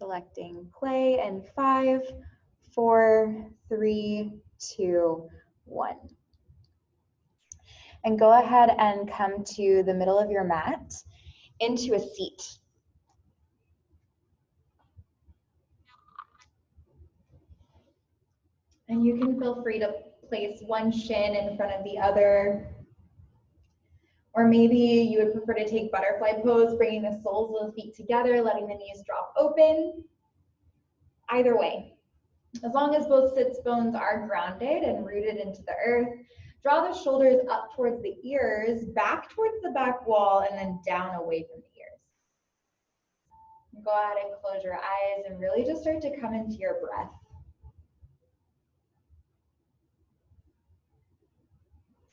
Selecting play in 5, 4, 3, 2, 1. And go ahead and come to the middle of your mat into a seat. And you can feel free to place one shin in front of the other. Or maybe you would prefer to take butterfly pose, bringing the soles of the feet together, letting the knees drop open. Either way, as long as both sits bones are grounded and rooted into the earth, draw the shoulders up towards the ears, back towards the back wall, and then down away from the ears. Go ahead and close your eyes and really just start to come into your breath.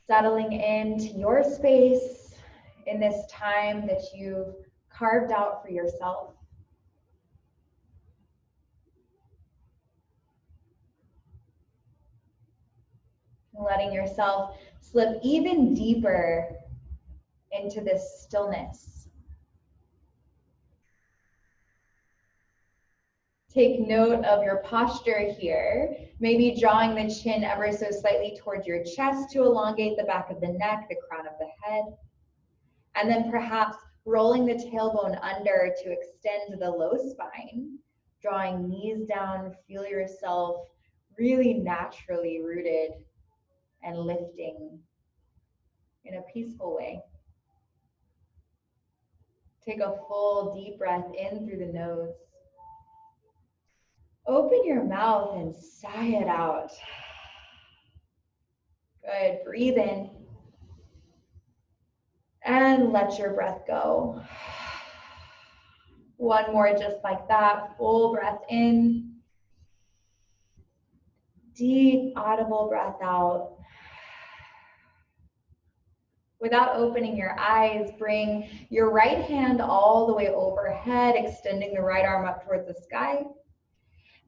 Settling into your space in this time that you've carved out for yourself. Letting yourself slip even deeper into this stillness. Take note of your posture here, maybe drawing the chin ever so slightly towards your chest to elongate the back of the neck, the crown of the head. And then perhaps rolling the tailbone under to extend the low spine, drawing knees down, feel yourself really naturally rooted and lifting in a peaceful way. Take a full deep breath in through the nose. Open your mouth and sigh it out. Good, breathe in. And let your breath go. One more just like that, full breath in. Deep, audible breath out. Without opening your eyes, bring your right hand all the way overhead, extending the right arm up towards the sky.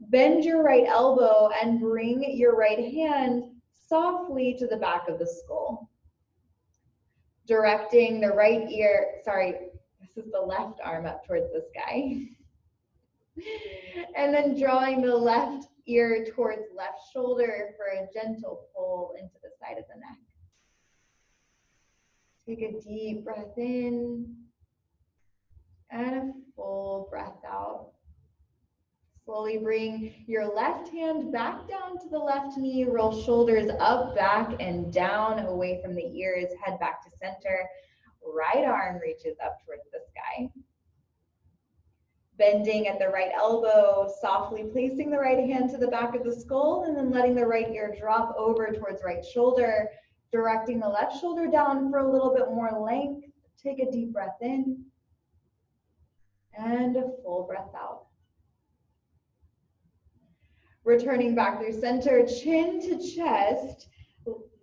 Bend your right elbow and bring your right hand softly to the back of the skull. Directing the right ear, this is the left arm up towards the sky. And then drawing the left ear towards left shoulder for a gentle pull into the side of the neck. Take a deep breath in and a full breath out. Slowly bring your left hand back down to the left knee, roll shoulders up, back, and down away from the ears, head back to center. Right arm reaches up towards the sky. Bending at the right elbow, softly placing the right hand to the back of the skull, and then letting the right ear drop over towards right shoulder, directing the left shoulder down for a little bit more length. Take a deep breath in and a full breath out. Returning back through center, chin to chest,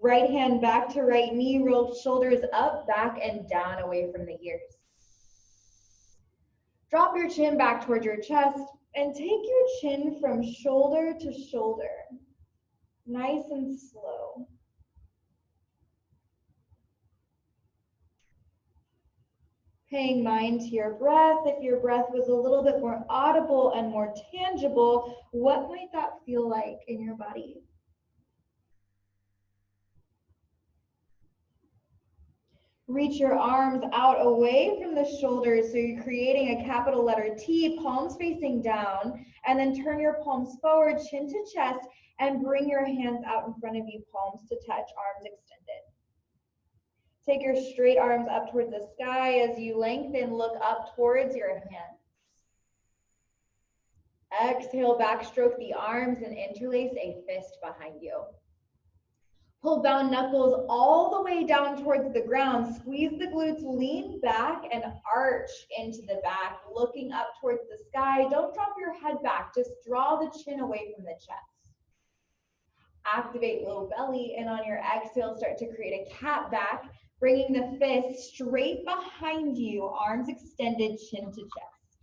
right hand back to right knee, roll shoulders up, back, and down away from the ears. Drop your chin back towards your chest and take your chin from shoulder to shoulder, nice and slow. Paying mind to your breath. If your breath was a little bit more audible and more tangible, what might that feel like in your body? Reach your arms out away from the shoulders, so you're creating a capital letter T, palms facing down, and then turn your palms forward, chin to chest, and bring your hands out in front of you, palms to touch, arms extended. Take your straight arms up towards the sky. As you lengthen, look up towards your hands. Exhale, backstroke the arms and interlace a fist behind you. Pull bound knuckles all the way down towards the ground. Squeeze the glutes, lean back and arch into the back, looking up towards the sky. Don't drop your head back, just draw the chin away from the chest. Activate low belly, and on your exhale, start to create a cat back, bringing the fist straight behind you, arms extended, chin to chest.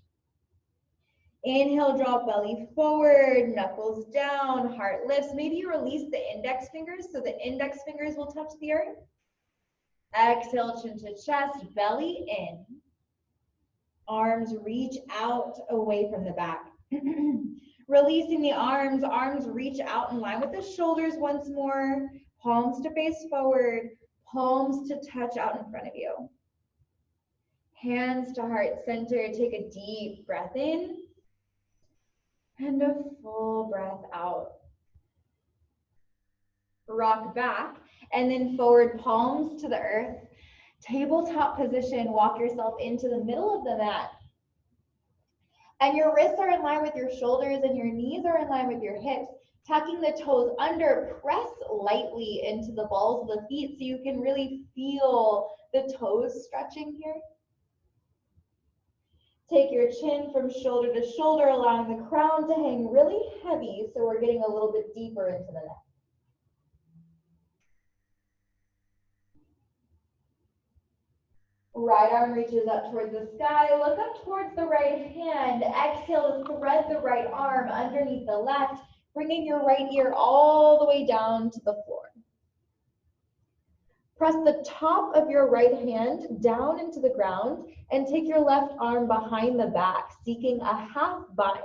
Inhale, drop belly forward, knuckles down, heart lifts. Maybe you release the index fingers so the index fingers will touch the earth. Exhale, chin to chest, belly in. Arms reach out away from the back. Releasing the arms, arms reach out in line with the shoulders once more, palms to face forward, palms to touch out in front of you. Hands to heart center, take a deep breath in and a full breath out. Rock back and then forward palms to the earth. Tabletop position, walk yourself into the middle of the mat. And your wrists are in line with your shoulders and your knees are in line with your hips. Tucking the toes under, press lightly into the balls of the feet so you can really feel the toes stretching here. Take your chin from shoulder to shoulder, allowing the crown to hang really heavy so we're getting a little bit deeper into the neck. Right arm reaches up towards the sky. Look up towards the right hand. Exhale to thread the right arm underneath the left, bringing your right ear all the way down to the floor. Press the top of your right hand down into the ground and take your left arm behind the back, seeking a half bind.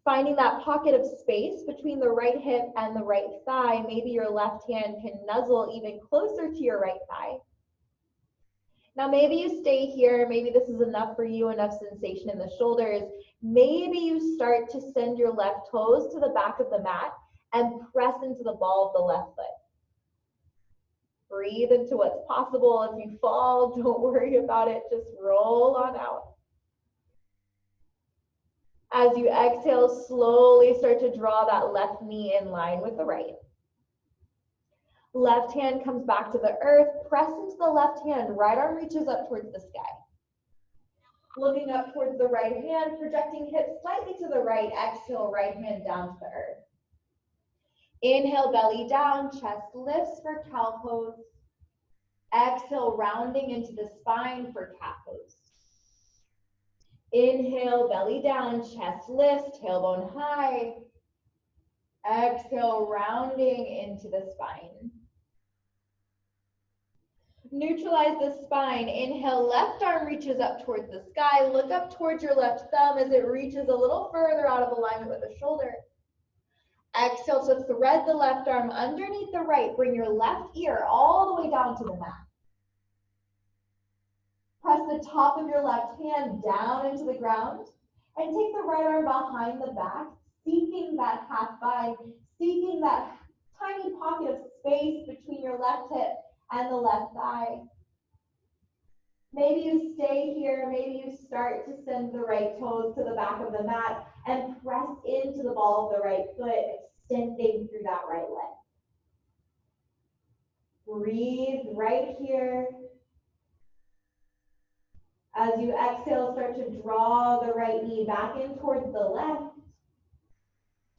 Finding that pocket of space between the right hip and the right thigh, maybe your left hand can nuzzle even closer to your right thigh. Now maybe you stay here, maybe this is enough for you, enough sensation in the shoulders. Maybe you start to send your left toes to the back of the mat and press into the ball of the left foot. Breathe into what's possible. If you fall, don't worry about it, just roll on out. As you exhale, slowly start to draw that left knee in line with the right. Left hand comes back to the earth, press into the left hand, right arm reaches up towards the sky. Looking up towards the right hand, projecting hips slightly to the right, exhale, right hand down to the earth. Inhale, belly down, chest lifts for cow pose. Exhale, rounding into the spine for cat pose. Inhale, belly down, chest lifts, tailbone high. Exhale, rounding into the spine. Neutralize the spine. Inhale, left arm reaches up towards the sky. Look up towards your left thumb as it reaches a little further out of alignment with the shoulder. Exhale to thread the left arm underneath the right. Bring your left ear all the way down to the mat. Press the top of your left hand down into the ground and take the right arm behind the back, seeking that half bind, seeking that tiny pocket of space between your left hip and the left thigh. Maybe you stay here, maybe you start to send the right toes to the back of the mat and press into the ball of the right foot, extending through that right leg. Breathe right here. As you exhale, start to draw the right knee back in towards the left.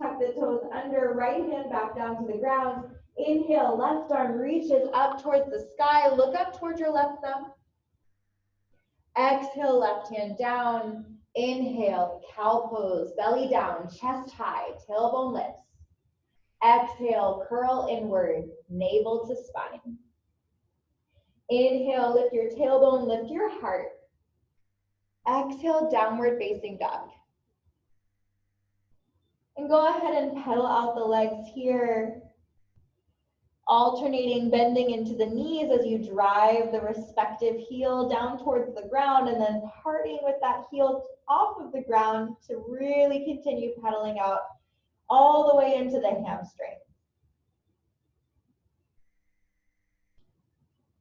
Tuck the toes under, right hand back down to the ground. Inhale, left arm reaches up towards the sky. Look up towards your left thumb. Exhale, left hand down. Inhale, cow pose, belly down, chest high, tailbone lifts. Exhale, curl inward, navel to spine. Inhale, lift your tailbone, lift your heart. Exhale, downward facing dog. And go ahead and pedal out the legs here, alternating, bending into the knees as you drive the respective heel down towards the ground and then parting with that heel off of the ground to really continue pedaling out all the way into the hamstring.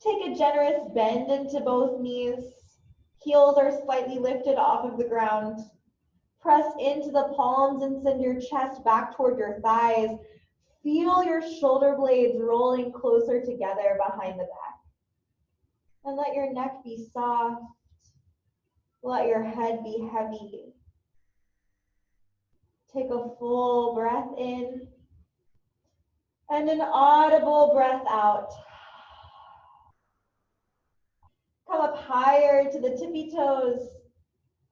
Take a generous bend into both knees. Heels are slightly lifted off of the ground. Press into the palms and send your chest back toward your thighs. Feel your shoulder blades rolling closer together behind the back. And let your neck be soft. Let your head be heavy. Take a full breath in and an audible breath out. Come up higher to the tippy toes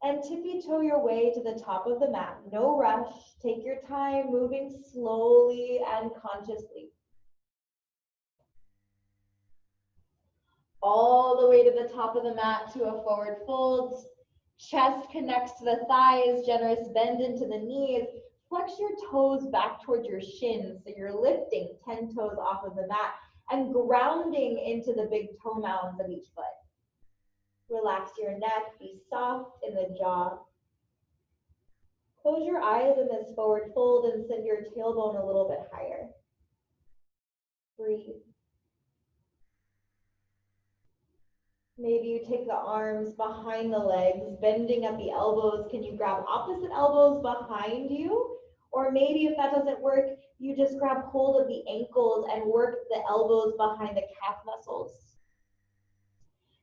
and tippy toe your way to the top of the mat. No rush. Take your time, moving slowly and consciously. All the way to the top of the mat to a forward fold. Chest connects to the thighs, generous bend into the knees. Flex your toes back towards your shins, so you're lifting 10 toes off of the mat and grounding into the big toe mounds of each foot. Relax your neck, be soft in the jaw. Close your eyes in this forward fold and send your tailbone a little bit higher. Breathe. Maybe you take the arms behind the legs, bending at the elbows. Can you grab opposite elbows behind you? Or maybe if that doesn't work, you just grab hold of the ankles and work the elbows behind the calf muscles.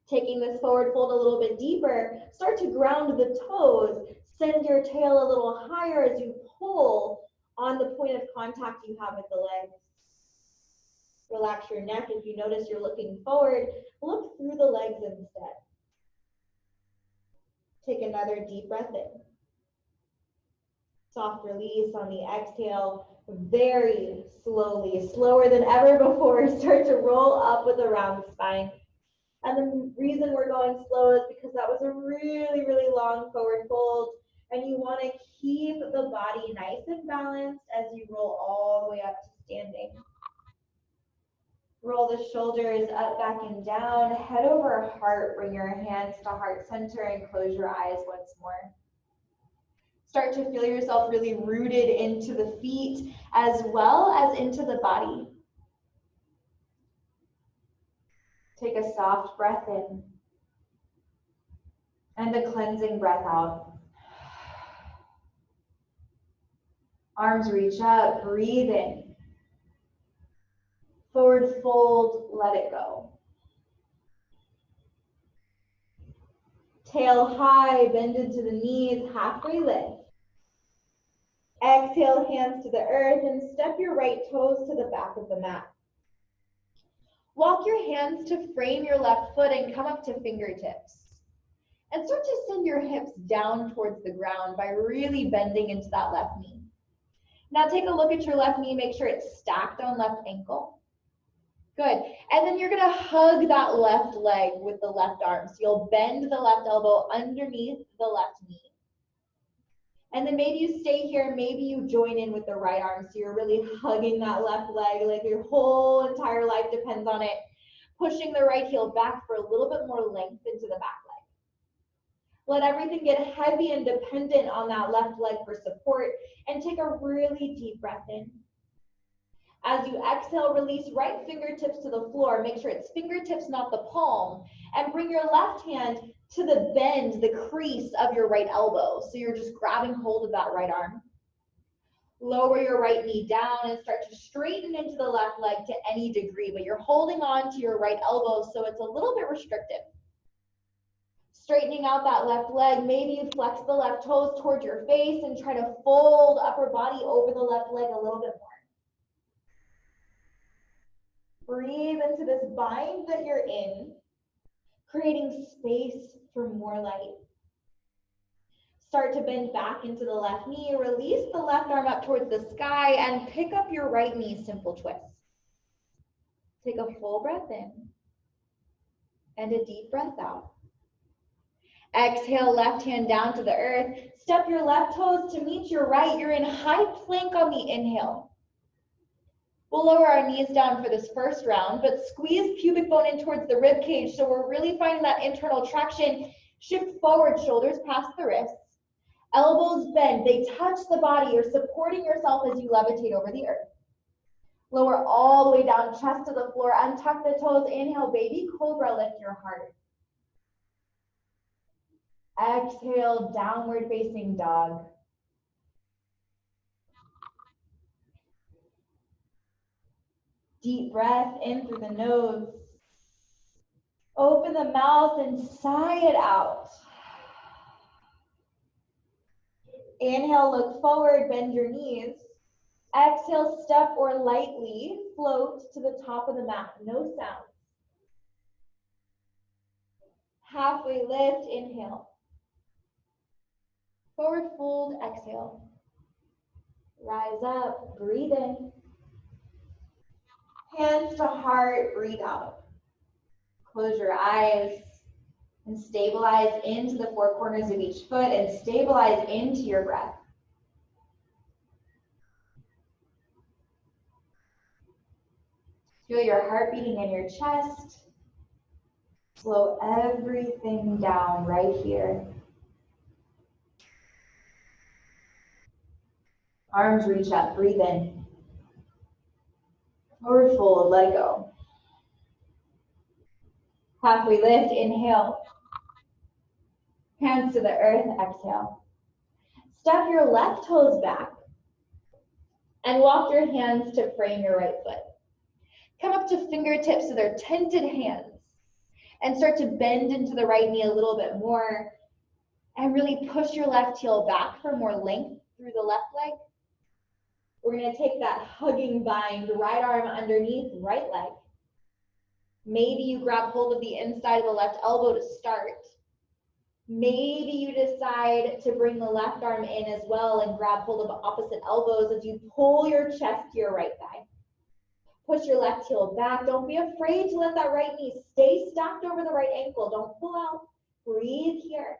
Taking this forward fold a little bit deeper, start to ground the toes. Send your tail a little higher as you pull on the point of contact you have with the legs. Relax your neck. If you notice you're looking forward, look through the legs instead. Take another deep breath in. Soft release on the exhale, very slowly, slower than ever before. Start to roll up with a round spine. And the reason we're going slow is because that was a really, really long forward fold. And you want to keep the body nice and balanced as you roll all the way up to standing. Roll the shoulders up, back, and down. Head over heart. Bring your hands to heart center and close your eyes once more. Start to feel yourself really rooted into the feet as well as into the body. Take a soft breath in and a cleansing breath out. Arms reach up, breathe in. Forward fold, let it go. Tail high, bend into the knees, halfway lift. Exhale, hands to the earth, and step your right toes to the back of the mat. Walk your hands to frame your left foot and come up to fingertips. And start to send your hips down towards the ground by really bending into that left knee. Now take a look at your left knee, make sure it's stacked on left ankle. Good. And then you're going to hug that left leg with the left arm. So you'll bend the left elbow underneath the left knee. And then maybe you stay here, maybe you join in with the right arm. So you're really hugging that left leg like your whole entire life depends on it. Pushing the right heel back for a little bit more length into the back leg. Let everything get heavy and dependent on that left leg for support. And take a really deep breath in. As you exhale, release right fingertips to the floor. Make sure it's fingertips, not the palm. And bring your left hand to the bend, the crease of your right elbow. So you're just grabbing hold of that right arm. Lower your right knee down and start to straighten into the left leg to any degree, but you're holding on to your right elbow, so it's a little bit restrictive. Straightening out that left leg, maybe you flex the left toes towards your face and try to fold upper body over the left leg a little bit more. Breathe into this bind that you're in, creating space for more light. Start to bend back into the left knee, release the left arm up towards the sky, and pick up your right knee, simple twist. Take a full breath in and a deep breath out. Exhale, left hand down to the earth. Step your left toes to meet your right. You're in high plank on the inhale. We'll lower our knees down for this first round, but squeeze pubic bone in towards the rib cage so we're really finding that internal traction. Shift forward, shoulders past the wrists. Elbows bend, they touch the body. You're supporting yourself as you levitate over the earth. Lower all the way down, chest to the floor. Untuck the toes. Inhale, baby cobra, lift your heart. Exhale, downward facing dog. Deep breath in through the nose. Open the mouth and sigh it out. Inhale, look forward, bend your knees. Exhale, step or lightly float to the top of the mat. No sound. Halfway lift, inhale. Forward fold, exhale. Rise up, breathe in. Hands to heart, breathe out. Close your eyes And stabilize into the four corners of each foot and stabilize into your breath. Feel your heart beating in your chest. Slow everything down right here. Arms reach up, breathe in. Forward fold, let it go. Halfway lift, inhale. Hands to the earth, exhale. Step your left toes back and walk your hands to frame your right foot. Come up to fingertips so they're tented hands and start to bend into the right knee a little bit more and really push your left heel back for more length through the left leg. We're going to take that hugging bind, right arm underneath right leg. Maybe you grab hold of the inside of the left elbow to start. Maybe you decide to bring the left arm in as well and grab hold of opposite elbows as you pull your chest to your right thigh. Push your left heel back. Don't be afraid to let that right knee stay stacked over the right ankle. Don't pull out. Breathe here.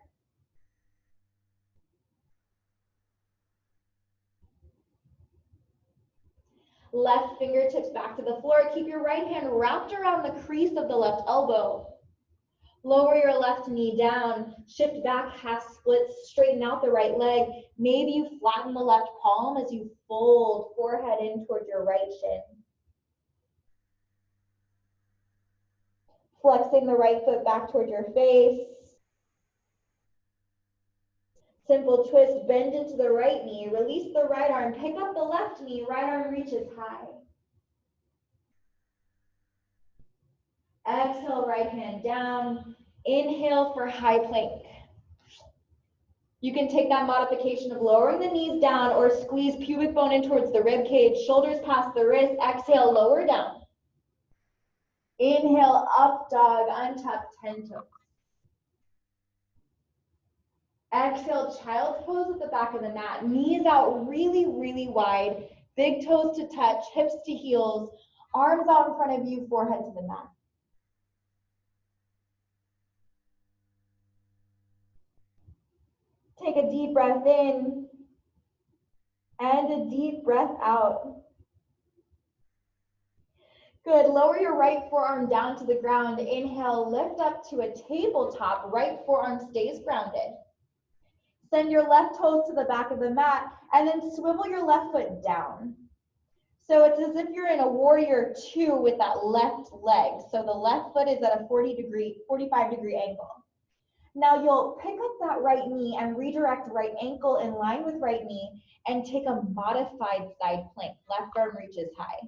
Left fingertips back to the floor. Keep your right hand wrapped around the crease of the left elbow. Lower your left knee down, shift back, half split, straighten out the right leg. Maybe you flatten the left palm as you fold forehead in towards your right shin. Flexing the right foot back toward your face. Simple twist, bend into the right knee, release the right arm, pick up the left knee, right arm reaches high. Exhale, right hand down. Inhale for high plank. You can take that modification of lowering the knees down or squeeze pubic bone in towards the rib cage, shoulders past the wrist. Exhale, lower down. Inhale, up dog, untuck, 10 toes. Exhale, child's pose at the back of the mat. Knees out really, really wide. Big toes to touch, hips to heels. Arms out in front of you, forehead to the mat. Take a deep breath in and a deep breath out. Good, lower your right forearm down to the ground. Inhale, lift up to a tabletop. Right forearm stays grounded. Send your left toes to the back of the mat and then swivel your left foot down. So it's as if you're in a warrior two with that left leg. So the left foot is at a 45-degree angle. Now you'll pick up that right knee and redirect right ankle in line with right knee and take a modified side plank. Left arm reaches high.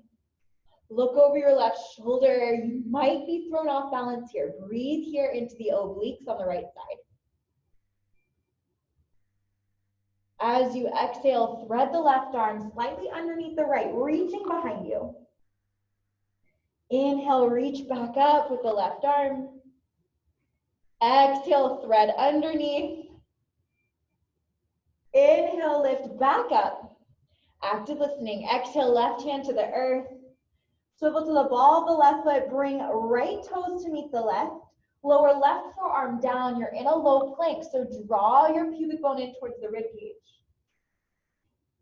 Look over your left shoulder. You might be thrown off balance here. Breathe here into the obliques on the right side. As you exhale, thread the left arm slightly underneath the right, reaching behind you. Inhale, reach back up with the left arm. Exhale, thread underneath. Inhale, lift back up. Active listening. Exhale, left hand to the earth. Swivel to the ball of the left foot. Bring right toes to meet the left. Lower left forearm down. You're in a low plank, so draw your pubic bone in towards the rib cage.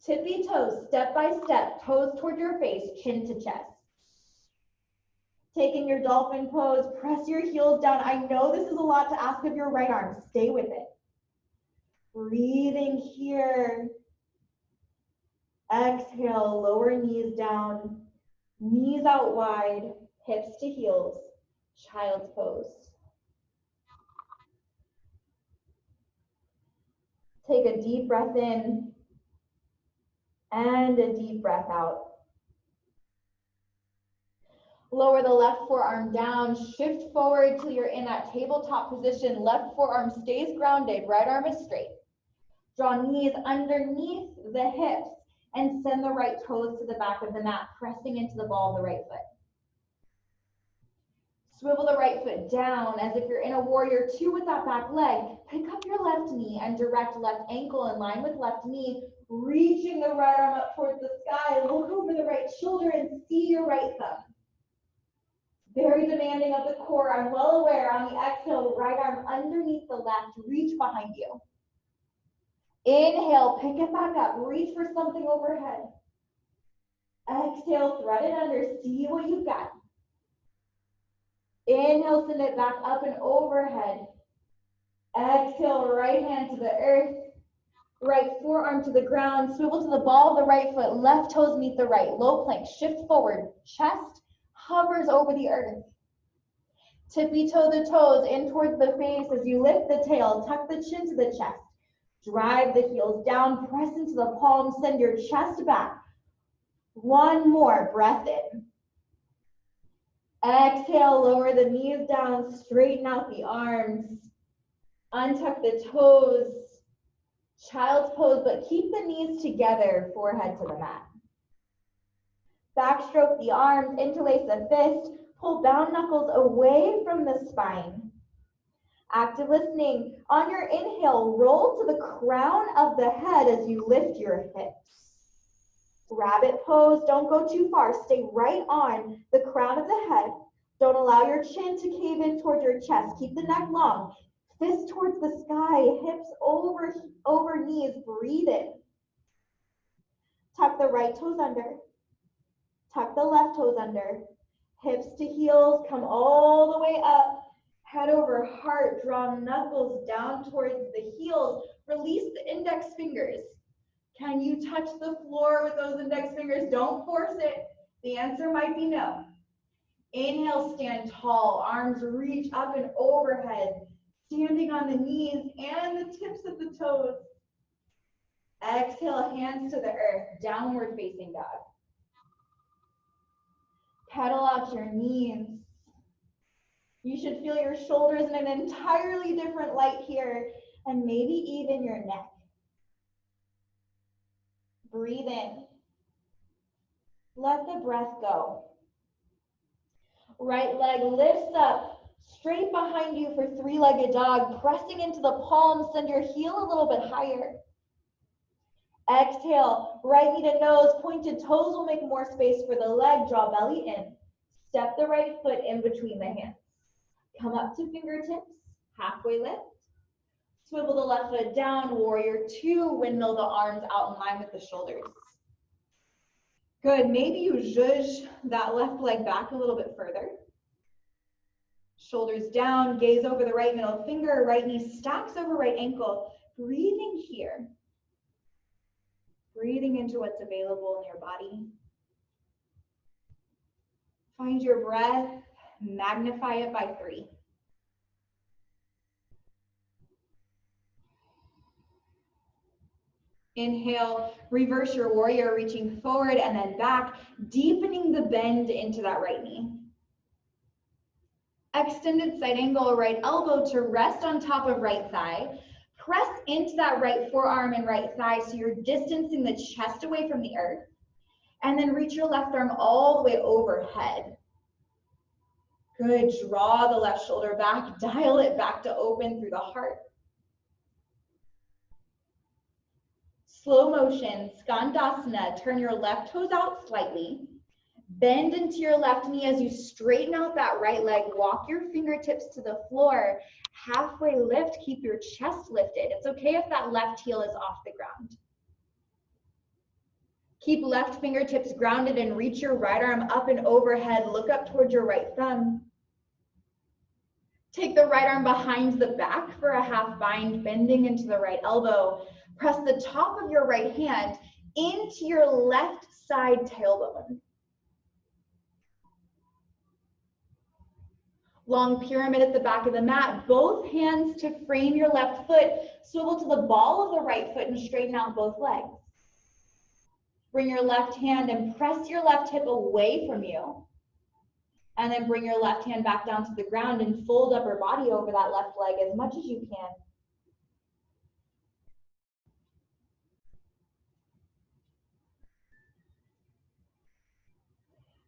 Tippy toes, step by step, toes toward your face, chin to chest. Taking your dolphin pose, press your heels down. I know this is a lot to ask of your right arm. Stay with it. Breathing here. Exhale, lower knees down. Knees out wide, hips to heels, child's pose. Take a deep breath in and a deep breath out. Lower the left forearm down, shift forward till you're in that tabletop position. Left forearm stays grounded, right arm is straight. Draw knees underneath the hips and send the right toes to the back of the mat, pressing into the ball of the right foot. Swivel the right foot down as if you're in a warrior two with that back leg. Pick up your left knee and direct left ankle in line with left knee, reaching the right arm up towards the sky. Look over the right shoulder and see your right thumb. Very demanding of the core. I'm well aware. On the exhale, right arm underneath the left, reach behind you. Inhale, pick it back up, reach for something overhead. Exhale, thread it under, see what you've got. Inhale, send it back up and overhead. Exhale, right hand to the earth. Right forearm to the ground, swivel to the ball of the right foot, left toes meet the right, low plank, shift forward, chest hovers over the earth. Tippy toe the toes in towards the face as you lift the tail, tuck the chin to the chest, drive the heels down, press into the palms, send your chest back. One more, breath in. Exhale, lower the knees down, straighten out the arms, untuck the toes, child's pose, but keep the knees together, forehead to the mat. Backstroke the arms, interlace the fist, pull bound knuckles away from the spine. Active listening. On your inhale, roll to the crown of the head as you lift your hips. Rabbit pose, don't go too far. Stay right on the crown of the head. Don't allow your chin to cave in towards your chest. Keep the neck long. Fist towards the sky, hips over knees, breathe in. Tuck the right toes under. Tuck the left toes under. Hips to heels, come all the way up. Head over heart, draw knuckles down towards the heels. Release the index fingers. Can you touch the floor with those index fingers? Don't force it. The answer might be no. Inhale, stand tall. Arms reach up and overhead. Standing on the knees and the tips of the toes. Exhale, hands to the earth, downward facing dog. Pedal out your knees. You should feel your shoulders in an entirely different light here, and maybe even your neck. Breathe in. Let the breath go. Right leg lifts up. Straight behind you for three-legged dog, pressing into the palms, send your heel a little bit higher. Exhale, right knee to nose, pointed toes will make more space for the leg, draw belly in. Step the right foot in between the hands. Come up to fingertips, halfway lift. Swivel the left foot down, warrior two, windmill the arms out in line with the shoulders. Good, maybe you zhuzh that left leg back a little bit further. Shoulders down, gaze over the right middle finger, right knee stacks over right ankle. Breathing here. Breathing into what's available in your body. Find your breath, magnify it by 3. Inhale, reverse your warrior, reaching forward and then back, deepening the bend into that right knee. Extended side angle, right elbow to rest on top of right thigh. Press into that right forearm and right thigh so you're distancing the chest away from the earth. And then reach your left arm all the way overhead. Good, draw the left shoulder back, dial it back to open through the heart. Slow motion, Skandasana, turn your left toes out slightly. Bend into your left knee as you straighten out that right leg. Walk your fingertips to the floor. Halfway lift, keep your chest lifted. It's okay if that left heel is off the ground. Keep left fingertips grounded and reach your right arm up and overhead. Look up towards your right thumb. Take the right arm behind the back for a half bind, bending into the right elbow. Press the top of your right hand into your left side tailbone. Long pyramid at the back of the mat, both hands to frame your left foot. Swivel to the ball of the right foot and straighten out both legs. Bring your left hand and press your left hip away from you. And then bring your left hand back down to the ground and fold upper body over that left leg as much as you can.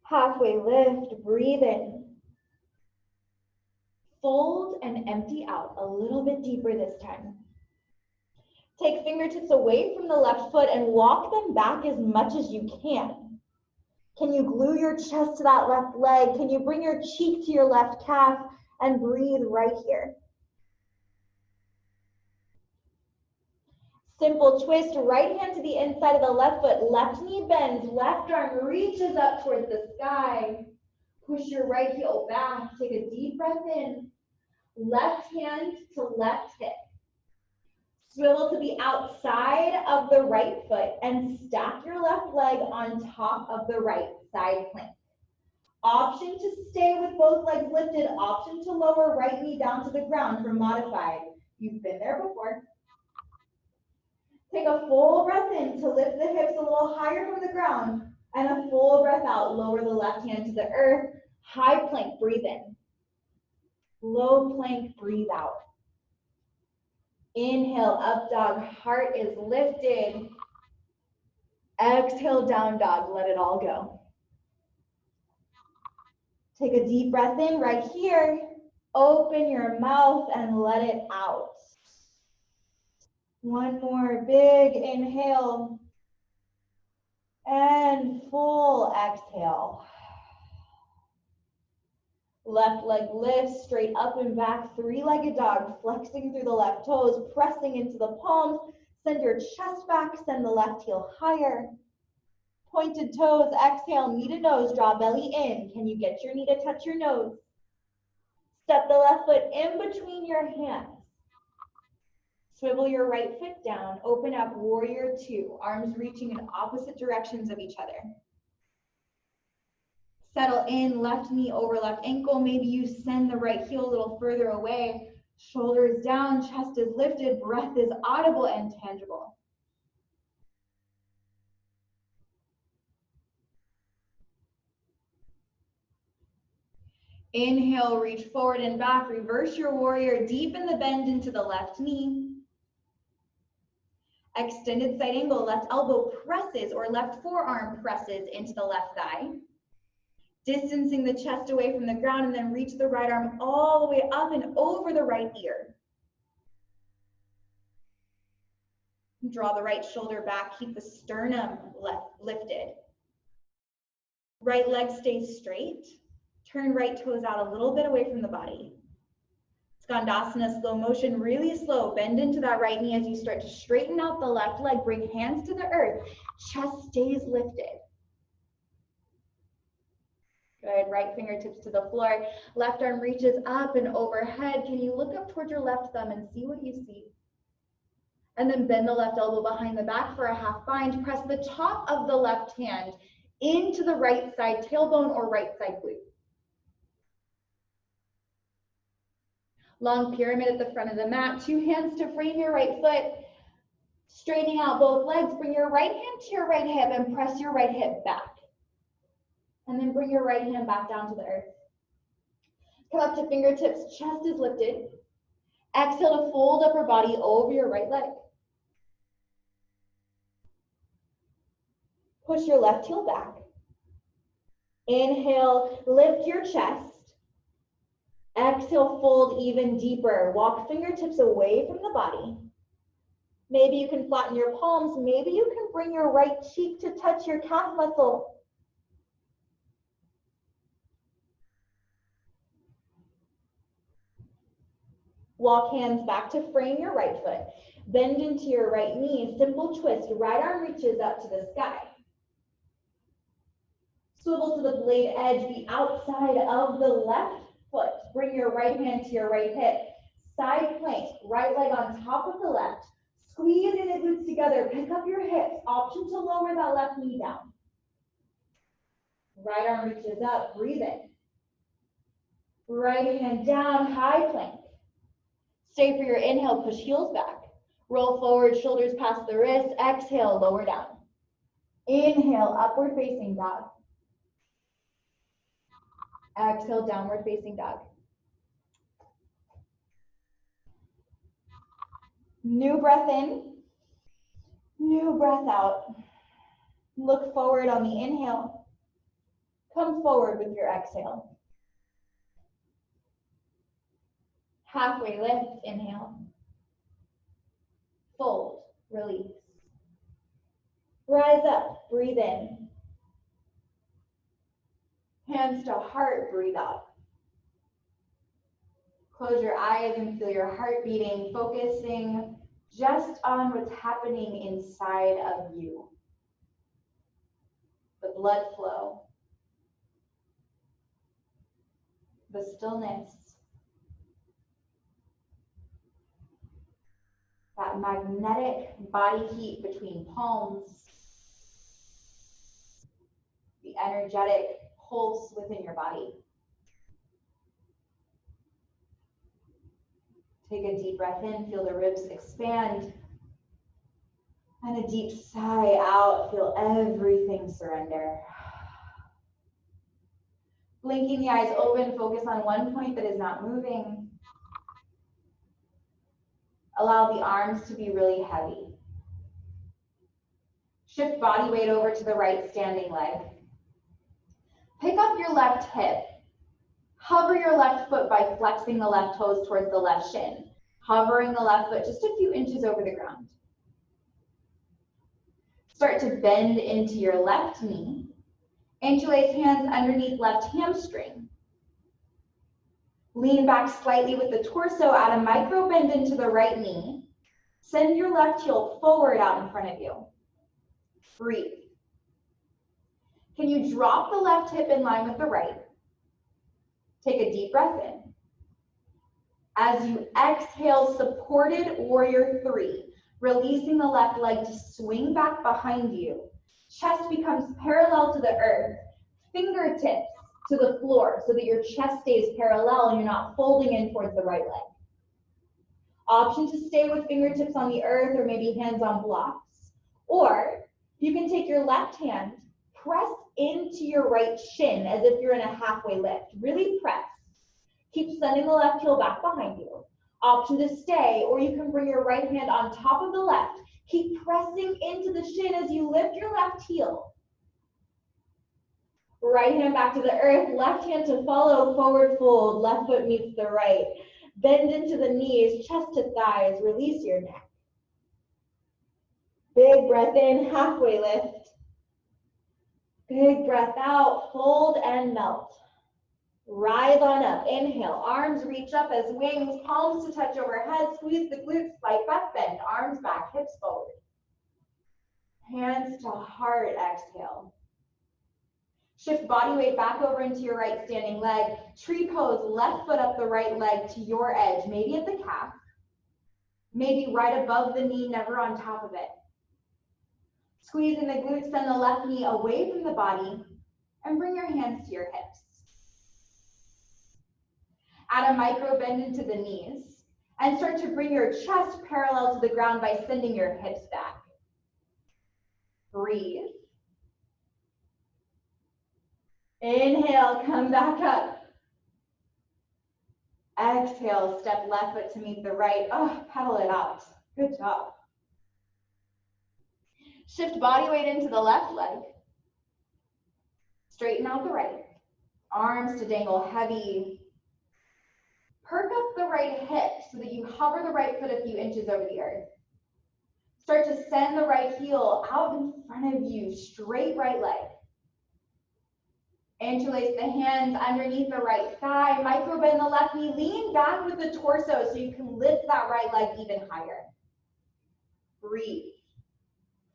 Halfway lift, breathe in. Fold and empty out a little bit deeper this time. Take fingertips away from the left foot and walk them back as much as you can. Can you glue your chest to that left leg? Can you bring your cheek to your left calf and breathe right here? Simple twist, right hand to the inside of the left foot, left knee bends, left arm reaches up towards the sky. Push your right heel back, take a deep breath in. Left hand to left hip. Swivel to the outside of the right foot and stack your left leg on top of the right side plank. Option to stay with both legs lifted, option to lower right knee down to the ground for modified. You've been there before. Take a full breath in to lift the hips a little higher from the ground, and a full breath out, lower the left hand to the earth. High plank, breathe in. Low plank, breathe out. Inhale, up dog, heart is lifted. Exhale, down dog, let it all go. Take a deep breath in right here. Open your mouth and let it out. One more big inhale and full exhale. Left leg lifts straight up and back, three-legged dog, flexing through the left toes, pressing into the palms. Send your chest back, send the left heel higher. Pointed toes, exhale, knee to nose, draw belly in. Can you get your knee to touch your nose? Step the left foot in between your hands. Swivel your right foot down, open up warrior two, arms reaching in opposite directions of each other. Settle in, left knee over left ankle. Maybe you send the right heel a little further away. Shoulders down, chest is lifted, breath is audible and tangible. Inhale, reach forward and back, reverse your warrior, deepen the bend into the left knee. Extended side angle, left elbow presses or left forearm presses into the left thigh. Distancing the chest away from the ground, and then reach the right arm all the way up and over the right ear. Draw the right shoulder back, keep the sternum lifted. Right leg stays straight. Turn right toes out a little bit away from the body. Skandasana, slow motion, really slow. Bend into that right knee as you start to straighten out the left leg. Bring hands to the earth. Chest stays lifted. Good, right fingertips to the floor. Left arm reaches up and overhead. Can you look up towards your left thumb and see what you see? And then bend the left elbow behind the back for a half bind. Press the top of the left hand into the right side tailbone or right side glute. Long pyramid at the front of the mat. Two hands to frame your right foot. Straightening out both legs. Bring your right hand to your right hip and press your right hip back. And then bring your right hand back down to the earth. Come up to fingertips, chest is lifted. Exhale to fold upper body over your right leg. Push your left heel back. Inhale, lift your chest. Exhale, fold even deeper. Walk fingertips away from the body. Maybe you can flatten your palms. Maybe you can bring your right cheek to touch your calf muscle. Walk hands back to frame your right foot. Bend into your right knee. Simple twist. Right arm reaches up to the sky. Swivel to the blade edge, the outside of the left foot. Bring your right hand to your right hip. Side plank, right leg on top of the left. Squeeze in the glutes together. Pick up your hips. Option to lower that left knee down. Right arm reaches up. Breathe in. Right hand down, high plank. Stay for your inhale, push heels back. Roll forward, shoulders past the wrist. Exhale, lower down. Inhale, upward facing dog. Exhale, downward facing dog. New breath in, new breath out. Look forward on the inhale. Come forward with your exhale. Halfway lift, inhale. Fold, release. Rise up, breathe in. Hands to heart, breathe up. Close your eyes and feel your heart beating, focusing just on what's happening inside of you. The blood flow, the stillness, that magnetic body heat between palms, the energetic pulse within your body. Take a deep breath in, feel the ribs expand. And a deep sigh out, feel everything surrender. Blinking the eyes open, focus on one point that is not moving. Allow the arms to be really heavy. Shift body weight over to the right standing leg. Pick up your left hip. Hover your left foot by flexing the left toes towards the left shin. Hovering the left foot just a few inches over the ground. Start to bend into your left knee. Interlace hands underneath left hamstring. Lean back slightly with the torso, add a micro bend into the right knee. Send your left heel forward out in front of you. Breathe. Can you drop the left hip in line with the right? Take a deep breath in. As you exhale, supported warrior 3. Releasing the left leg to swing back behind you. Chest becomes parallel to the earth. Fingertips to the floor so that your chest stays parallel and you're not folding in towards the right leg. Option to stay with fingertips on the earth or maybe hands on blocks. Or you can take your left hand, press into your right shin as if you're in a halfway lift. Really press. Keep sending the left heel back behind you. Option to stay, or you can bring your right hand on top of the left. Keep pressing into the shin as you lift your left heel. Right hand back to the earth, left hand to follow, forward fold, left foot meets the right. Bend into the knees, chest to thighs, release your neck. Big breath in, halfway lift. Big breath out, fold and melt. Rise on up, inhale, arms reach up as wings, palms to touch overhead, squeeze the glutes, slight back bend, arms back, hips forward. Hands to heart, exhale. Shift body weight back over into your right standing leg. Tree pose, left foot up the right leg to your edge, maybe at the calf, maybe right above the knee, never on top of it. Squeezing the glutes, send the left knee away from the body and bring your hands to your hips. Add a micro bend into the knees and start to bring your chest parallel to the ground by sending your hips back. Breathe. Inhale, come back up. Exhale, step left foot to meet the right. Oh, pedal it out. Good job. Shift body weight into the left leg. Straighten out the right. Arms to dangle heavy. Perk up the right hip so that you hover the right foot a few inches over the earth. Start to send the right heel out in front of you, straight right leg. Interlace the hands underneath the right thigh, micro bend the left knee, lean back with the torso so you can lift that right leg even higher. Breathe.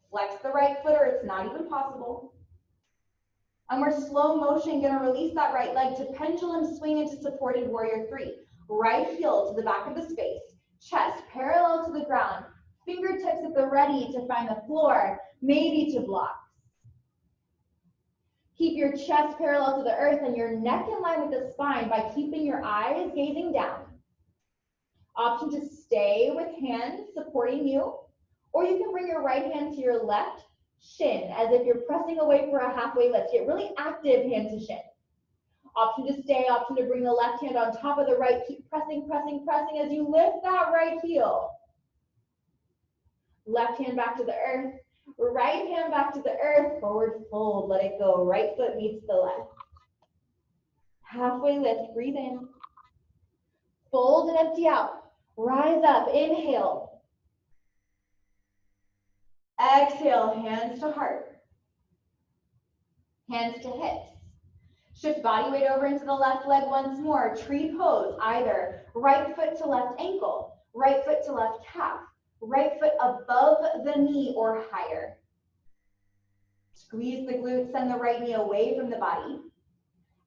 Flex the right foot or it's not even possible. And we're slow motion gonna release that right leg to pendulum swing into supported warrior 3. Right heel to the back of the space, chest parallel to the ground, fingertips at the ready to find the floor, maybe to blocks. Keep your chest parallel to the earth and your neck in line with the spine by keeping your eyes gazing down. Option to stay with hands supporting you, or you can bring your right hand to your left shin as if you're pressing away for a halfway lift. Get really active hand to shin. Option to stay, option to bring the left hand on top of the right. Keep pressing, pressing, pressing as you lift that right heel. Left hand back to the earth. Right hand back to the earth. Forward fold, let it go. Right foot meets the left. Halfway lift, breathe in. Fold and empty out. Rise up, inhale. Exhale, hands to heart. Hands to hips. Shift body weight over into the left leg once more. Tree pose, either right foot to left ankle, right foot to left calf, right foot above the knee or higher. Squeeze the glutes, send the right knee away from the body.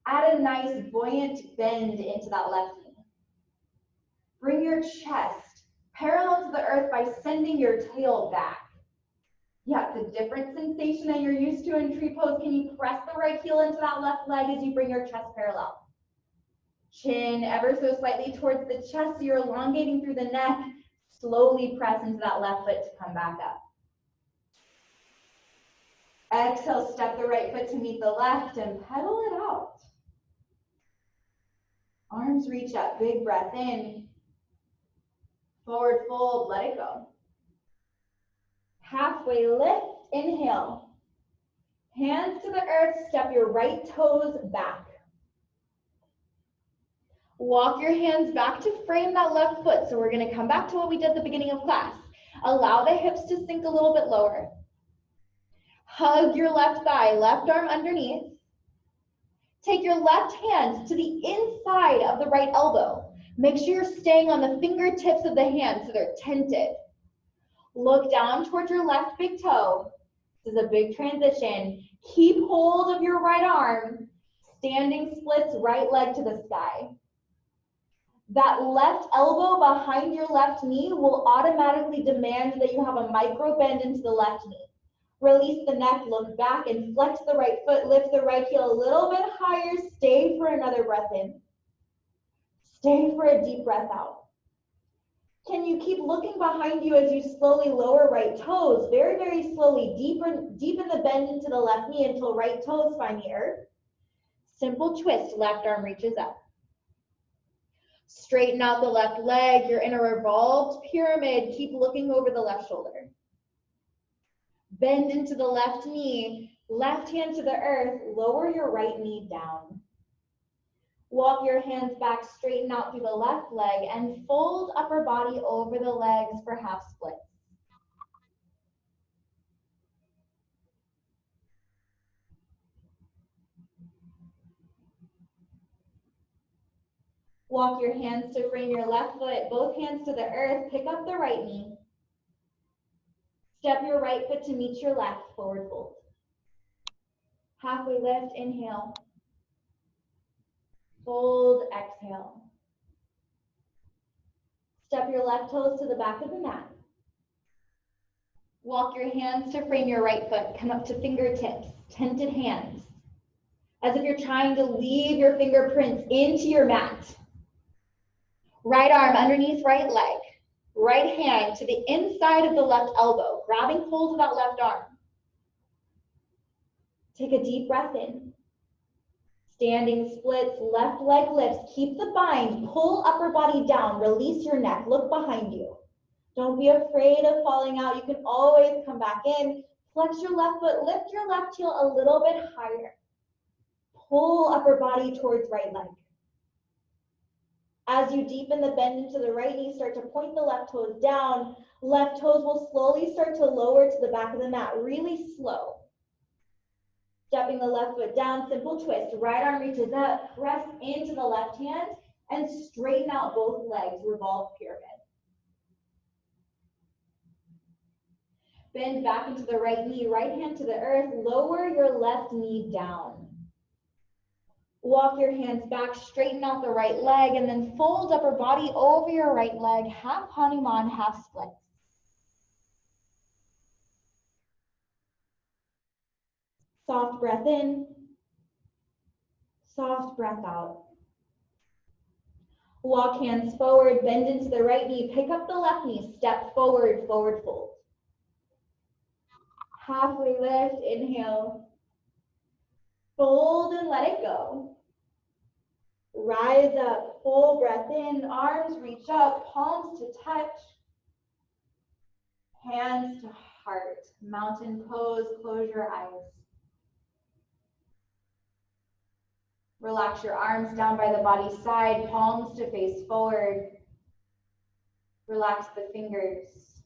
Add a nice buoyant bend into that left knee. Bring your chest parallel to the earth by sending your tail back. Yeah, it's a different sensation than you're used to in tree pose. Can you press the right heel into that left leg as you bring your chest parallel? Chin ever so slightly towards the chest, so you're elongating through the neck. Slowly press into that left foot to come back up. Exhale, step the right foot to meet the left and pedal it out. Arms reach up, big breath in. Forward fold, let it go. Halfway lift, inhale. Hands to the earth, step your right toes back. Walk your hands back to frame that left foot. So we're gonna come back to what we did at the beginning of class. Allow the hips to sink a little bit lower. Hug your left thigh, left arm underneath. Take your left hand to the inside of the right elbow. Make sure you're staying on the fingertips of the hands so they're tented. Look down towards your left big toe. This is a big transition. Keep hold of your right arm. Standing splits right leg to the sky. That left elbow behind your left knee will automatically demand that you have a micro bend into the left knee. Release the neck, look back, and flex the right foot. Lift the right heel a little bit higher. Stay for another breath in. Stay for a deep breath out. Can you keep looking behind you as you slowly lower right toes? Very, very slowly. Deepen the bend into the left knee until right toes find the earth. Simple twist. Left arm reaches up. Straighten out the left leg. You're in a revolved pyramid. Keep looking over the left shoulder. Bend into the left knee, left hand to the earth, lower your right knee down. Walk your hands back, straighten out through the left leg, and fold upper body over the legs for half splits. Walk your hands to frame your left foot, both hands to the earth, pick up the right knee. Step your right foot to meet your left, forward fold. Halfway lift, inhale. Fold, exhale. Step your left toes to the back of the mat. Walk your hands to frame your right foot. Come up to fingertips, tented hands, as if you're trying to leave your fingerprints into your mat. Right arm underneath right leg. Right hand to the inside of the left elbow, grabbing hold of that left arm. Take a deep breath in. Standing splits, left leg lifts. Keep the bind, pull upper body down, release your neck, look behind you. Don't be afraid of falling out. You can always come back in. Flex your left foot, lift your left heel a little bit higher. Pull upper body towards right leg. As you deepen the bend into the right knee, start to point the left toes down. Left toes will slowly start to lower to the back of the mat, really slow. Stepping the left foot down, simple twist. Right arm reaches up, press into the left hand, and straighten out both legs, revolve pyramid. Bend back into the right knee, right hand to the earth, lower your left knee down. Walk your hands back, straighten out the right leg, and then fold upper body over your right leg, half Hanuman, half splits. Soft breath in, soft breath out. Walk hands forward, bend into the right knee, pick up the left knee, step forward, forward fold. Halfway lift, inhale. Fold and let it go. Rise up, full breath in, arms reach up, palms to touch. Hands to heart, mountain pose, close your eyes. Relax your arms down by the body side, palms to face forward. Relax the fingers.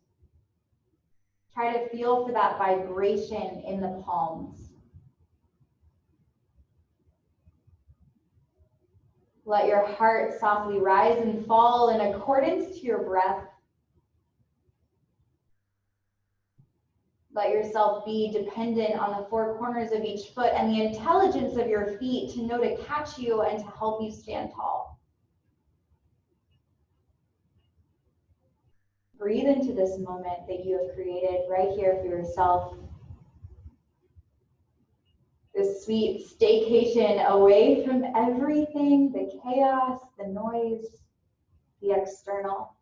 Try to feel for that vibration in the palms. Let your heart softly rise and fall in accordance to your breath. Let yourself be dependent on the four corners of each foot and the intelligence of your feet to know to catch you and to help you stand tall. Breathe into this moment that you have created right here for yourself. This sweet staycation away from everything, the chaos, the noise, the external.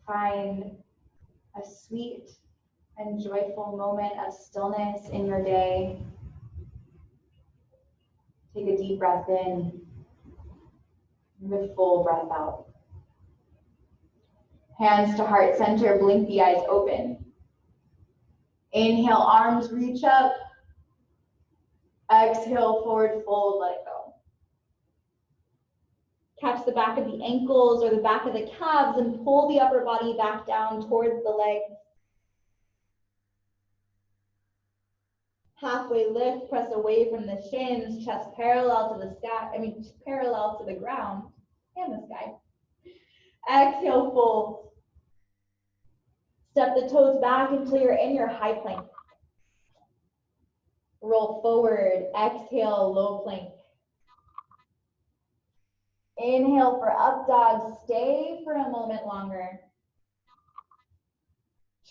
Find a sweet and joyful moment of stillness in your day. Take a deep breath in with full breath out. Hands to heart center, blink the eyes open. Inhale, arms reach up. Exhale, forward fold, let it go. Catch the back of the ankles or the back of the calves and pull the upper body back down towards the legs. Halfway lift, press away from the shins, chest parallel to the sky, parallel to the ground and the sky. Exhale, fold. Step the toes back until you're in your high plank. Roll forward, exhale, low plank. Inhale for up dog, stay for a moment longer.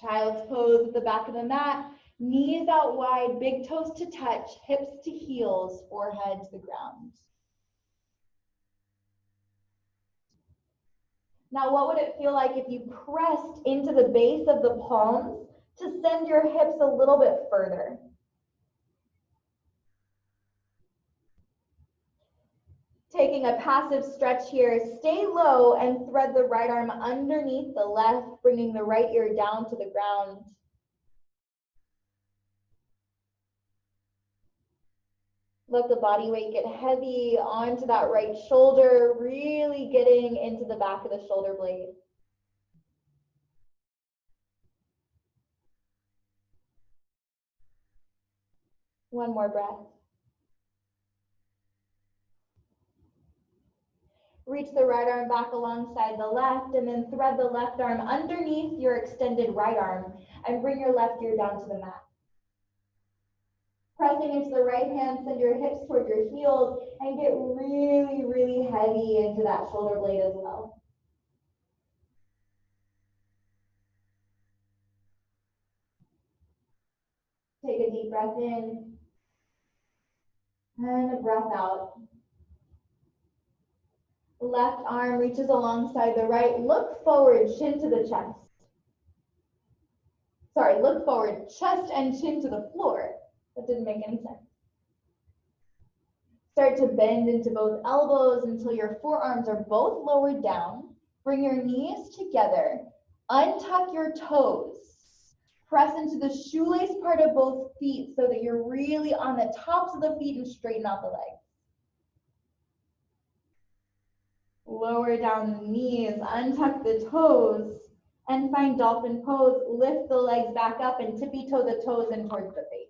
Child's pose at the back of the mat, knees out wide, big toes to touch, hips to heels, forehead to the ground. Now, what would it feel like if you pressed into the base of the palms to send your hips a little bit further? Taking a passive stretch here, stay low and thread the right arm underneath the left, bringing the right ear down to the ground. Let the body weight get heavy onto that right shoulder, really getting into the back of the shoulder blade. One more breath. Reach the right arm back alongside the left and then thread the left arm underneath your extended right arm and bring your left ear down to the mat. Pressing into the right hand, send your hips toward your heels and get really, really heavy into that shoulder blade as well. Take a deep breath in and a breath out. Left arm reaches alongside the right. Look forward, chin to the chest. Sorry, look forward, chest and chin to the floor. That didn't make any sense. Start to bend into both elbows until your forearms are both lowered down. Bring your knees together. Untuck your toes. Press into the shoelace part of both feet so that you're really on the tops of the feet and straighten out the legs. Lower down the knees, untuck the toes, and find dolphin pose. Lift the legs back up and tippy toe the toes in towards the face.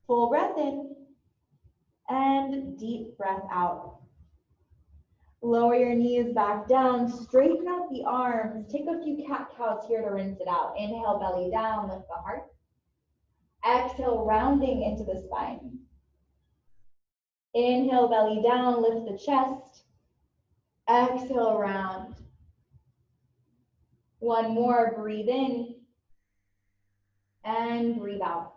Full breath in and deep breath out. Lower your knees back down, straighten out the arms. Take a few cat-cows here to rinse it out. Inhale, belly down, lift the heart. Exhale, rounding into the spine. Inhale, belly down, lift the chest. Exhale, round. One more, breathe in and breathe out.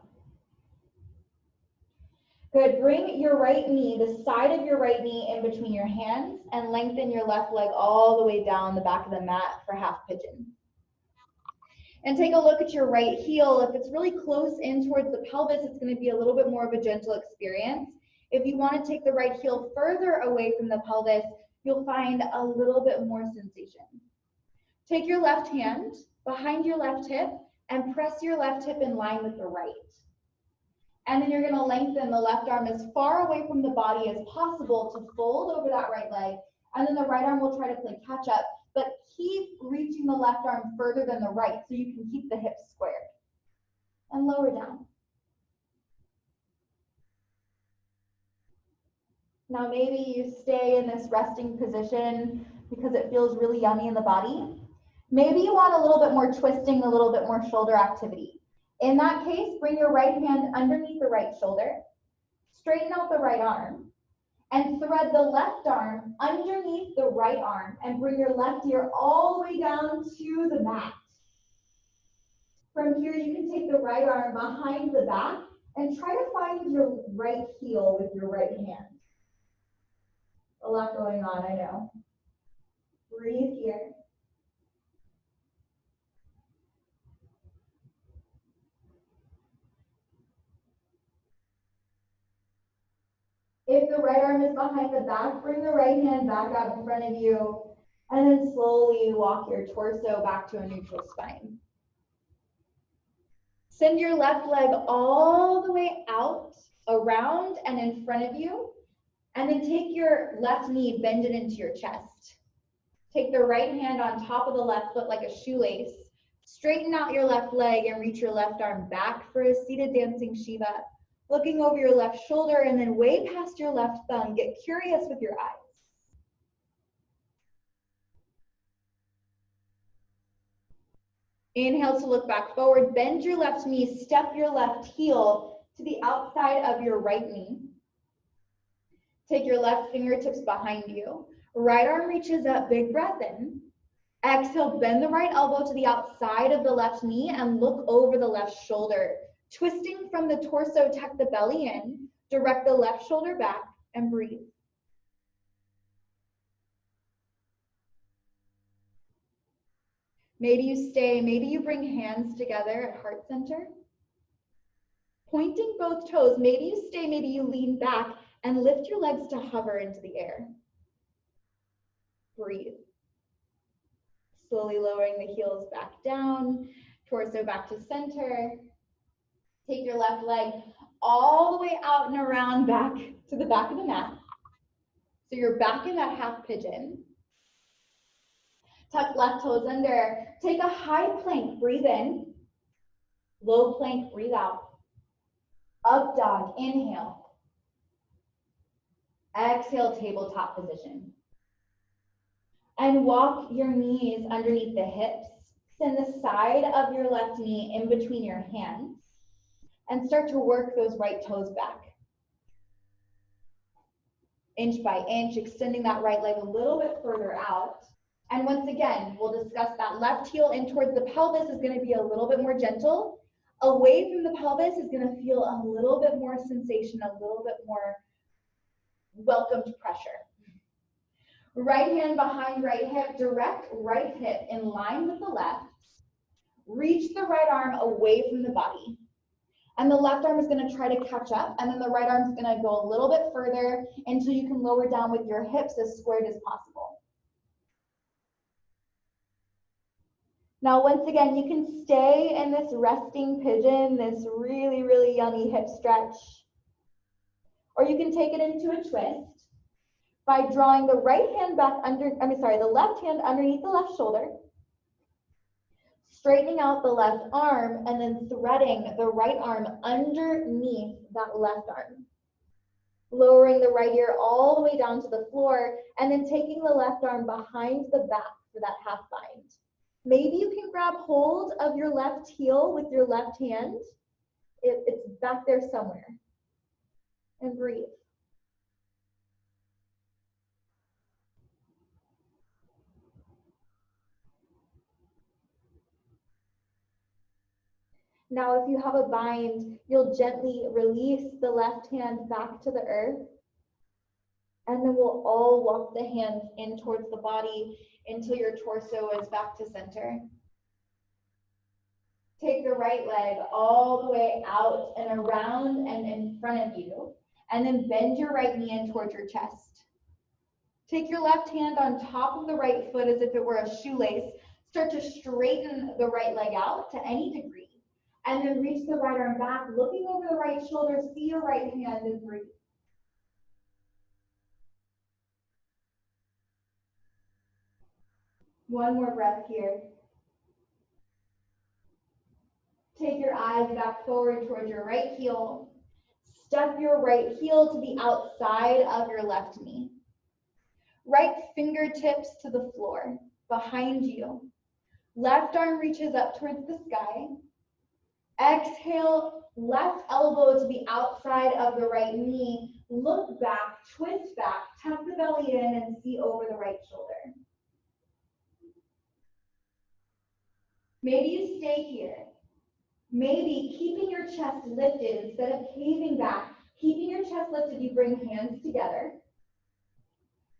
Good, bring your right knee, the side of your right knee in between your hands and lengthen your left leg all the way down the back of the mat for half pigeon. And take a look at your right heel. If it's really close in towards the pelvis, it's going to be a little bit more of a gentle experience. If you want to take the right heel further away from the pelvis, you'll find a little bit more sensation. Take your left hand behind your left hip and press your left hip in line with the right. And then you're going to lengthen the left arm as far away from the body as possible to fold over that right leg. And then the right arm will try to play catch up, but keep reaching the left arm further than the right so you can keep the hips squared. And lower down. Now maybe you stay in this resting position because it feels really yummy in the body. Maybe you want a little bit more twisting, a little bit more shoulder activity. In that case, bring your right hand underneath the right shoulder, straighten out the right arm, and thread the left arm underneath the right arm and bring your left ear all the way down to the mat. From here, you can take the right arm behind the back and try to find your right heel with your right hand. A lot going on, I know. Breathe here. If the right arm is behind the back, bring the right hand back out in front of you, and then slowly walk your torso back to a neutral spine. Send your left leg all the way out, around, and in front of you, and then take your left knee, bend it into your chest. Take the right hand on top of the left foot like a shoelace. Straighten out your left leg and reach your left arm back for a seated dancing Shiva. Looking over your left shoulder and then way past your left thumb. Get curious with your eyes. Inhale to look back forward. Bend your left knee. Step your left heel to the outside of your right knee. Take your left fingertips behind you. Right arm reaches up. Big breath in. Exhale, bend the right elbow to the outside of the left knee and look over the left shoulder. Twisting from the torso, tuck the belly in. Direct the left shoulder back and breathe. Maybe you stay, maybe you bring hands together at heart center. Pointing both toes, maybe you stay, maybe you lean back and lift your legs to hover into the air. Breathe. Slowly lowering the heels back down, torso back to center. Take your left leg all the way out and around back to the back of the mat. So you're back in that half pigeon. Tuck left toes under. Take a high plank, breathe in. Low plank, breathe out. Up dog, inhale. Exhale, tabletop position. And walk your knees underneath the hips. Send the side of your left knee in between your hands. And start to work those right toes back. Inch by inch, extending that right leg a little bit further out. And once again, we'll discuss that left heel in towards the pelvis is going to be a little bit more gentle. Away from the pelvis is going to feel a little bit more sensation, a little bit more welcomed pressure. Right hand behind right hip, direct right hip in line with the left. Reach the right arm away from the body. And the left arm is going to try to catch up, and then the right arm is going to go a little bit further until you can lower down with your hips as squared as possible. Now, once again, you can stay in this resting pigeon, this really, really yummy hip stretch. Or you can take it into a twist by drawing the right hand back the left hand underneath the left shoulder, straightening out the left arm, and then threading the right arm underneath that left arm. Lowering the right ear all the way down to the floor, and then taking the left arm behind the back for that half bind. Maybe you can grab hold of your left heel with your left hand. It's back there somewhere. And breathe. Now, if you have a bind, you'll gently release the left hand back to the earth. And then we'll all walk the hands in towards the body until your torso is back to center. Take the right leg all the way out and around and in front of you. And then bend your right knee in towards your chest. Take your left hand on top of the right foot as if it were a shoelace. Start to straighten the right leg out to any degree. And then reach the right arm back, looking over the right shoulder, see your right hand and breathe. One more breath here. Take your eyes back forward towards your right heel. Step your right heel to the outside of your left knee. Right fingertips to the floor, behind you. Left arm reaches up towards the sky. Exhale, left elbow to the outside of the right knee. Look back, twist back, tuck the belly in and see over the right shoulder. Maybe you stay here. Maybe keeping your chest lifted instead of caving back, keeping your chest lifted, you bring hands together.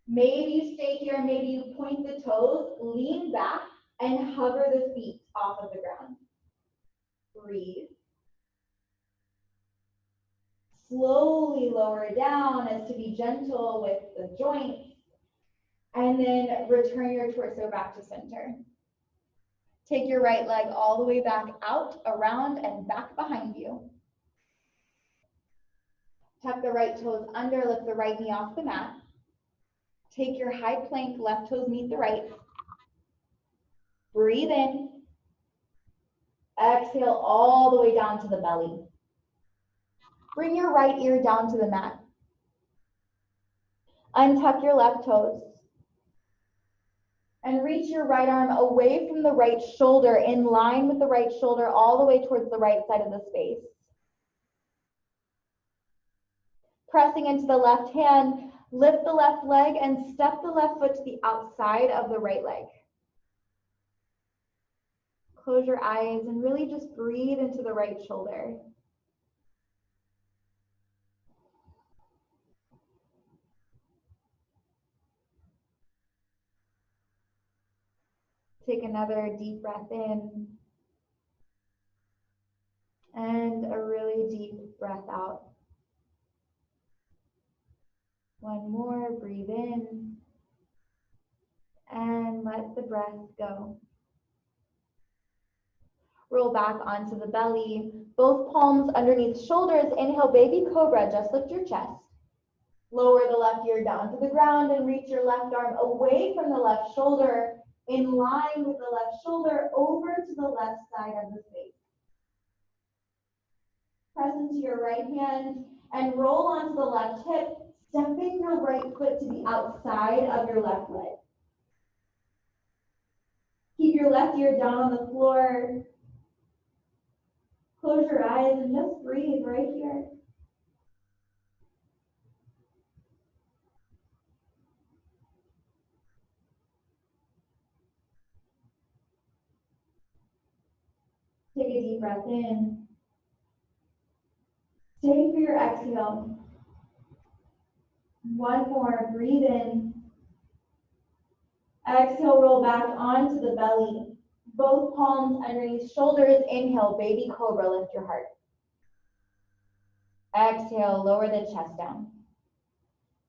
Maybe you stay here, maybe you point the toes, lean back, and hover the feet off of the ground. Breathe. Slowly lower down as to be gentle with the joints, and then return your torso back to center. Take your right leg all the way back out, around, and back behind you. Tuck the right toes under, lift the right knee off the mat. Take your high plank, left toes meet the right. Breathe in. Exhale all the way down to the belly. Bring your right ear down to the mat. Untuck your left toes. And reach your right arm away from the right shoulder, in line with the right shoulder, all the way towards the right side of the space. Pressing into the left hand, lift the left leg and step the left foot to the outside of the right leg. Close your eyes and really just breathe into the right shoulder. Take another deep breath in and a really deep breath out. One more, breathe in and let the breath go. Roll back onto the belly, both palms underneath shoulders. Inhale, baby cobra, just lift your chest. Lower the left ear down to the ground and reach your left arm away from the left shoulder, in line with the left shoulder, over to the left side of the space. Press into your right hand and roll onto the left hip, stepping your right foot to the outside of your left leg. Keep your left ear down on the floor. Close your eyes and just breathe right here. Take a deep breath in. Stay for your exhale. One more, breathe in. Exhale, roll back onto the belly. Both palms underneath shoulders. Inhale, baby cobra, lift your heart. Exhale, lower the chest down.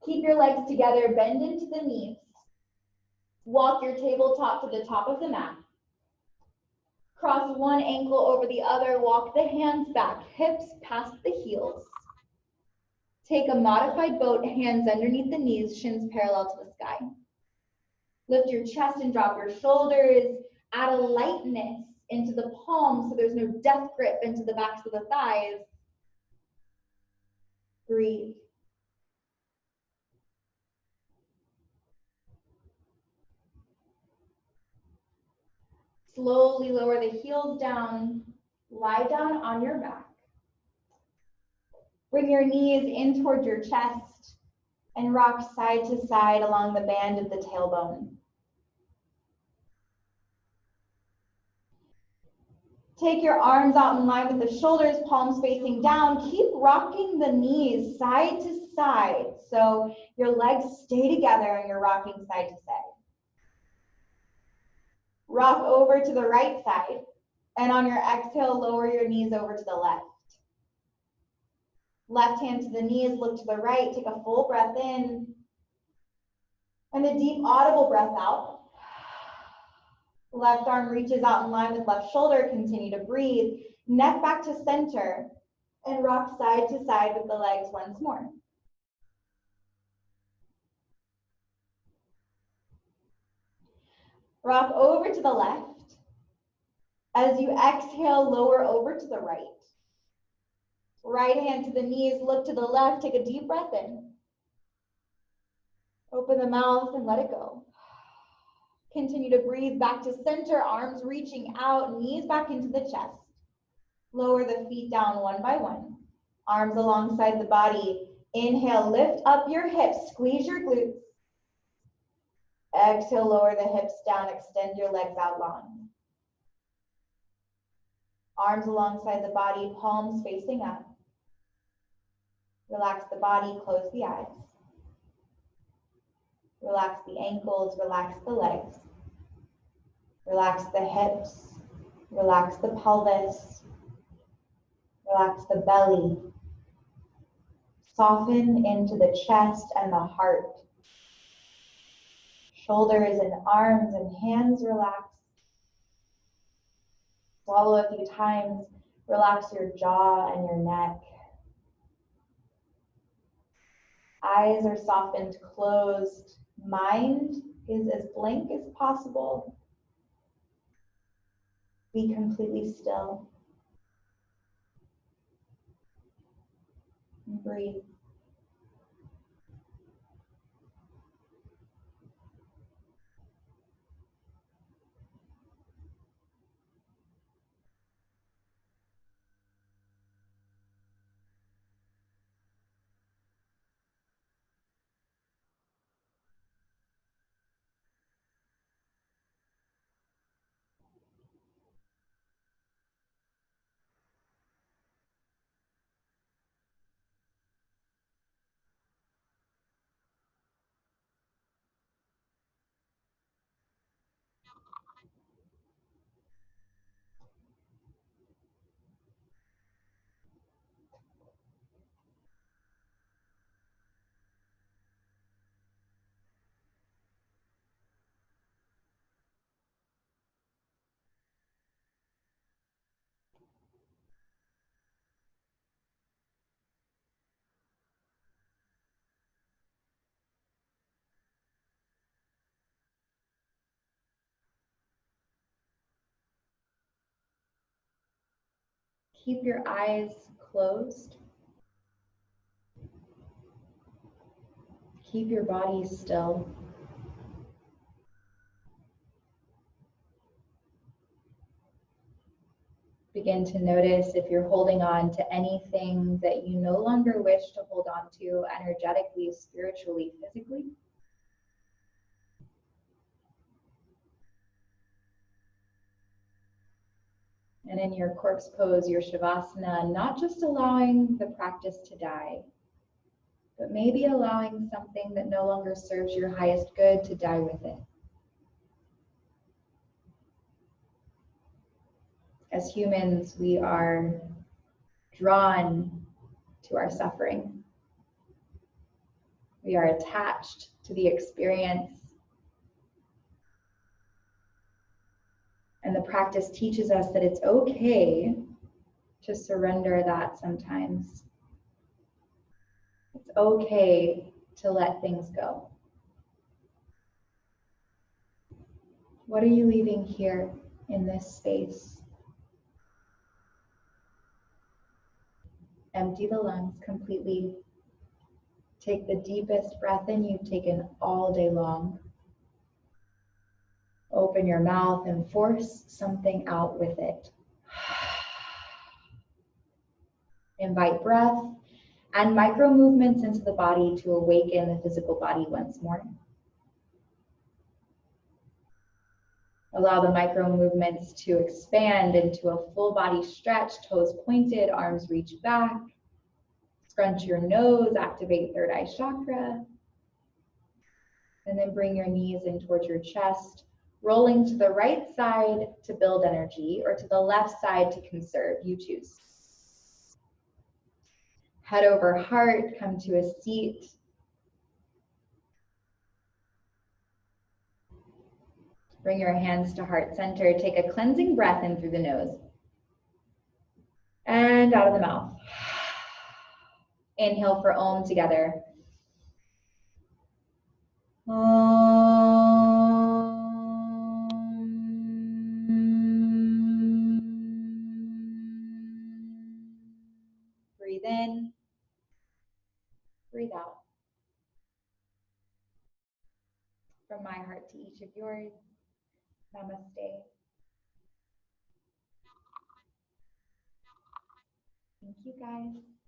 Keep your legs together, bend into the knees. Walk your tabletop to the top of the mat. Cross one ankle over the other, walk the hands back, hips past the heels. Take a modified boat, hands underneath the knees, shins parallel to the sky. Lift your chest and drop your shoulders. Add a lightness into the palms so there's no death grip into the backs of the thighs. Breathe. Slowly lower the heels down. Lie down on your back. Bring your knees in towards your chest and rock side to side along the band of the tailbone. Take your arms out in line with the shoulders, palms facing down. Keep rocking the knees side to side so your legs stay together and you're rocking side to side. Rock over to the right side, and on your exhale, lower your knees over to the left. Left hand to the knees, look to the right, take a full breath in, and a deep audible breath out. Left arm reaches out in line with left shoulder, continue to breathe. Neck back to center, and rock side to side with the legs once more. Rock over to the left. As you exhale, lower over to the right. Right hand to the knees, look to the left, take a deep breath in. Open the mouth and let it go. Continue to breathe back to center, arms reaching out, knees back into the chest. Lower the feet down one by one. Arms alongside the body. Inhale, lift up your hips, squeeze your glutes. Exhale, lower the hips down, extend your legs out long. Arms alongside the body, palms facing up. Relax the body, close the eyes. Relax the ankles, relax the legs. Relax the hips, relax the pelvis, relax the belly. Soften into the chest and the heart. Shoulders and arms and hands relax. Swallow a few times. Relax your jaw and your neck. Eyes are softened, closed. Mind is as blank as possible. Be completely still. And breathe. Keep your eyes closed. Keep your body still. Begin to notice if you're holding on to anything that you no longer wish to hold on to energetically, spiritually, physically. And in your corpse pose, your Shavasana, not just allowing the practice to die, but maybe allowing something that no longer serves your highest good to die with it. As humans, we are drawn to our suffering. We are attached to the experience. And the practice teaches us that it's okay to surrender that sometimes. It's okay to let things go. What are you leaving here in this space? Empty the lungs completely. Take the deepest breath in you've taken all day long. Open your mouth and force something out with it. Invite breath and micro movements into the body to awaken the physical body once more. Allow the micro movements to expand into a full body stretch, toes pointed, arms reach back. Scrunch your nose, activate third eye chakra. And then bring your knees in towards your chest, rolling to the right side to build energy or to the left side to conserve. You choose. Head over heart, come to a seat. Bring your hands to heart center. Take a cleansing breath in through the nose and out of the mouth. Inhale for Om together. Breathe heart to each of yours. Namaste. Thank you, guys.